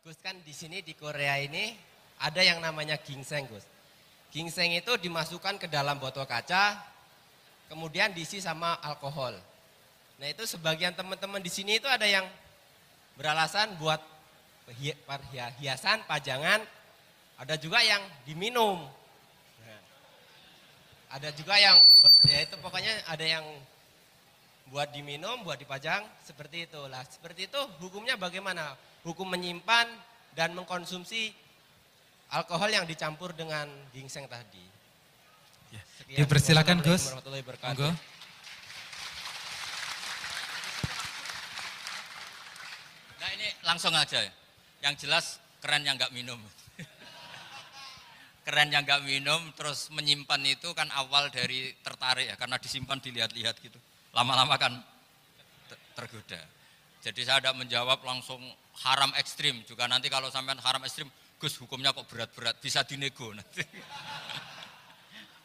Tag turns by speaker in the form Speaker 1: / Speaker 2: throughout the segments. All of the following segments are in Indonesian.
Speaker 1: Gus, kan di sini di Korea ini ada yang namanya ginseng, Gus. Ginseng itu dimasukkan ke dalam botol kaca, kemudian diisi sama alkohol. Nah itu sebagian teman-teman di sini itu ada yang beralasan buat hiasan, pajangan, ada juga yang diminum. Nah, ada juga yang, ya itu pokoknya ada yang buat diminum, buat dipajang, seperti itu. Lah, seperti itu hukumnya bagaimana? Hukum menyimpan dan mengkonsumsi alkohol yang dicampur dengan ginseng tadi.
Speaker 2: Ya.
Speaker 1: Sekian.
Speaker 2: Dipersilakan Gus.
Speaker 1: Warahmatullahi wabarakatuh.
Speaker 3: Nah ini langsung aja ya. Yang jelas keren yang nggak minum. Keren yang nggak minum, terus menyimpan itu kan awal dari tertarik ya, karena disimpan dilihat-lihat gitu. Lama-lama kan tergoda. Jadi saya tidak menjawab langsung haram ekstrim. Juga nanti kalau sampai haram ekstrim, Gus hukumnya kok berat-berat, bisa dinego nanti.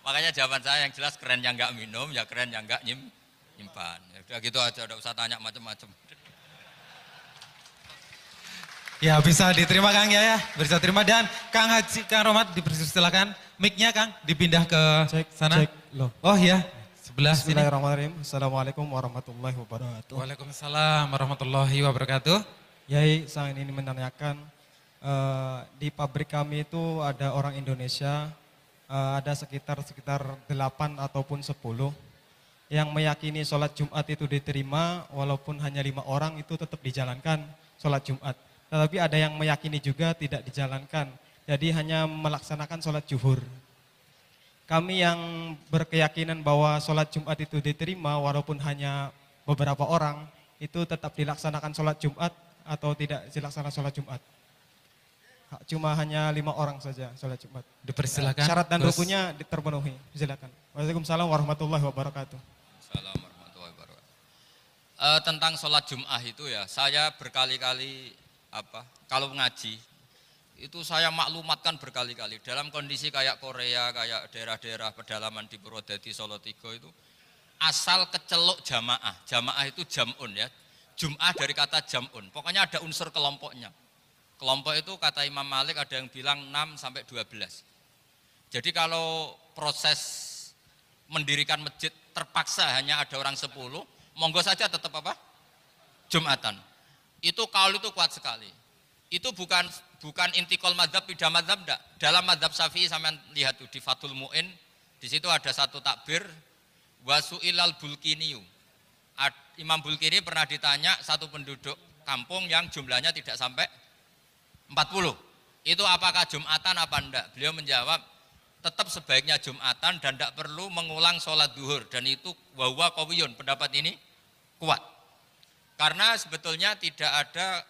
Speaker 3: Makanya jawaban saya yang jelas keren yang nggak minum, ya keren yang nggak nyimpan. Ya udah gitu aja, udah usah tanya macam-macam.
Speaker 2: Ya bisa diterima Kang ya, bisa terima. Dan Kang Haji, Kang Rohmat dipersilakan. Mic-nya Kang dipindah ke sana.
Speaker 4: Cek, loh.
Speaker 2: Oh iya, sebelah sini.
Speaker 4: Bismillahirrahmanirrahim. Assalamualaikum warahmatullahi wabarakatuh.
Speaker 2: Waalaikumsalam warahmatullahi wabarakatuh.
Speaker 4: Yai, saya ini menanyakan, di pabrik kami itu ada orang Indonesia, ada sekitar 8 ataupun 10 yang meyakini sholat Jumat itu diterima walaupun hanya 5 orang itu tetap dijalankan sholat Jumat. Tetapi ada yang meyakini juga tidak dijalankan, jadi hanya melaksanakan sholat zuhur. Kami yang berkeyakinan bahwa sholat Jumat itu diterima walaupun hanya beberapa orang, itu tetap dilaksanakan sholat Jumat atau tidak dilaksanakan sholat Jumat. Cuma hanya 5 orang saja sholat Jumat.
Speaker 2: Dipersilakan.
Speaker 4: Syarat dan
Speaker 2: Gus.
Speaker 4: rukunnya terpenuhi. Silakan. Waalaikumsalam warahmatullahi wabarakatuh.
Speaker 3: Assalamualaikum warahmatullahi wabarakatuh. Tentang sholat Jum'ah itu ya, saya berkali-kali kalau ngaji itu saya maklumatkan berkali-kali dalam kondisi kayak Korea, kayak daerah-daerah pedalaman di Purwodadi, Solo Tigo itu asal keceluk jamaah. Jamaah itu jam'un ya. Jum'ah dari kata jam'un. Pokoknya ada unsur kelompoknya. Kelompok itu kata Imam Malik ada yang bilang 6 sampai 12. Jadi kalau proses mendirikan masjid terpaksa hanya ada orang 10, monggo saja tetap apa? Jumatan. Itu kaul itu kuat sekali. Itu bukan intikal madzhab, pindah madzhab enggak. Dalam madzhab Syafi'i sampean lihat tuh di Fathul Mu'in, di situ ada satu takbir wasu'ilal bulkiniyu. Imam Bulkini pernah ditanya satu penduduk kampung yang jumlahnya tidak sampai 40. Itu apakah Jumatan apa enggak? Beliau menjawab, tetap sebaiknya Jumatan dan tidak perlu mengulang sholat duhur. Dan itu wahuwa qawiyun, pendapat ini kuat. Karena sebetulnya tidak ada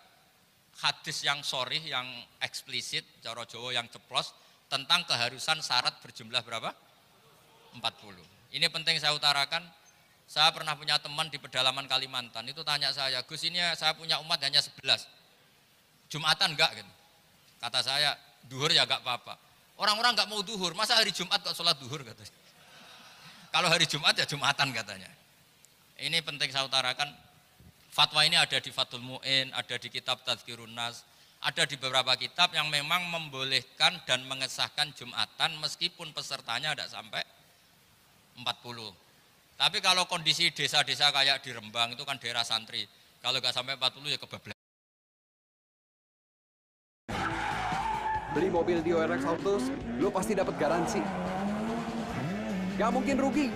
Speaker 3: hadis yang sorih, yang eksplisit, cara Jawa yang ceplos, tentang keharusan syarat berjumlah berapa? 40. Ini penting saya utarakan. Saya pernah punya teman di pedalaman Kalimantan, itu tanya saya, Gus ini saya punya umat hanya 11. Jumatan enggak gitu. Kata saya, duhur ya enggak apa-apa. Orang-orang enggak mau duhur, masa hari Jumat kok sholat duhur katanya. Kalau hari Jumat ya Jumatan katanya. Ini penting saya utarakan. Fatwa ini ada di Fathul Mu'in, ada di kitab Tadhkirun Nas, ada di beberapa kitab yang memang membolehkan dan mengesahkan Jumatan meskipun pesertanya tidak sampai 40. Tapi kalau kondisi desa-desa kayak di Rembang itu kan daerah santri, kalau nggak sampai 40 ya kebablasan.
Speaker 5: Beli mobil di ORX Autos, lo pasti dapat garansi. Gak mungkin rugi.